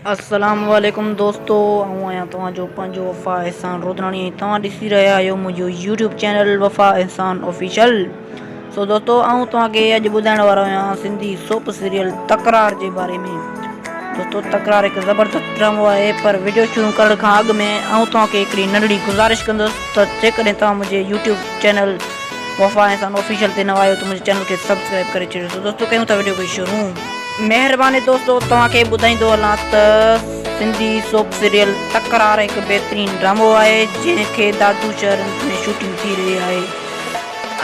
अस्सलाम वालेकुम दोस्तों, आऊं आहियां तव्हांजो पंहिंजो वफ़ा एहसान रोदराणी। तव्हां ॾिसी रहिया आहियो मुंहिंजो यूट्यूब चैनल वफ़ा एहसान ऑफिशियल। सो दोस्तों, आऊं तव्हांखे अॼु ॿुधाइण वारो आहियां सिंधी सोप सीरियल तकरार जे बारे में। दोस्तों, तकरार हिकु ज़बरदस्त ड्रामो आहे, पर वीडियो शुरू करण खां अॻु में आऊं तव्हांखे हिकिड़ी नंढड़ी गुज़ारिश कंदुसि त जेकॾहिं तव्हां मुंहिंजे यूट्यूब चैनल वफ़ा एहसान ऑफिशियल ते न आहियो त मुंहिंजे चैनल खे सब्सक्राइब करे छॾियो। सो दोस्तों, कयूं था वीडियो खे शुरू। महिरबानी दोस्तों, तव्हांखे ॿुधाईंदो हलां त सिंधी सोप सीरियल तकरार हिकु बहितरीनु ड्रामो आहे जंहिंखे दादू शहर में शूटिंग थी रही आहे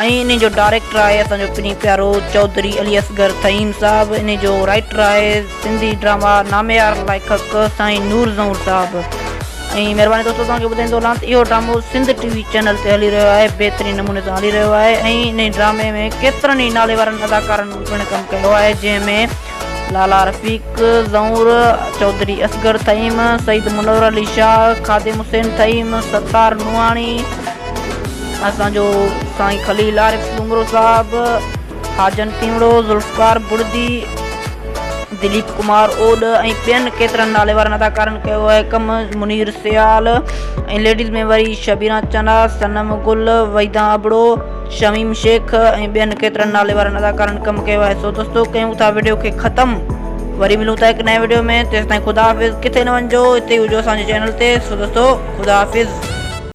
ऐं इन जो डायरेक्टर आहे असांजो पिनी प्यारो चौधरी अली असगर तहीम साहिबु। इन जो राइटर आहे सिंधी ड्रामा नामेयार लेखक साईं नूर ज़हूर साहिबु। ऐं महिरबानी दोस्तों, तव्हांखे ॿुधाईंदो हलां त इहो ड्रामो सिंध टीवी चैनल ते हली रहियो आहे, बहितरीनु नमूने सां हली रहियो आहे। ऐं इन ड्रामे में केतिरनि ई नाले वारनि अदाकारनि पिणु कमु कयो आहे, जंहिंमें लाला रफ़ीक ज़हूर, चौधरी असगर तहीम, सईद मुनवर अली शाह, खादिम हुसैन तहीम, सत्तार नुआणी, असांजो साईं खलील आरिफ डुंगरो साहिबु, हाजन टीमड़ो, ज़ुल्फ़कार बुर्दी, दिलीप कुमार ओड ऐं ॿियनि केतिरनि नाले वारनि अदाकारनि कयो आहे कमु। मुनीर सियाल ऐं लेडीज़ में वरी शबीरा चना, सनम गुल, वहीदा अबड़ो, शमीम शेख ऐं ॿियनि केतिरनि नाले वारनि अदाकारनि कमु कयो आहे। सो दोस्तों, कयूं था वीडियो खे ख़तमु, वरी मिलूं था हिकु नए वीडियो में। तेसिताईं ख़ुदा हाफ़िज़, किथे न वञिजो, हिते हुजो असांजे चैनल ते। सो दोस्तों, ख़ुदा हाफ़िज़।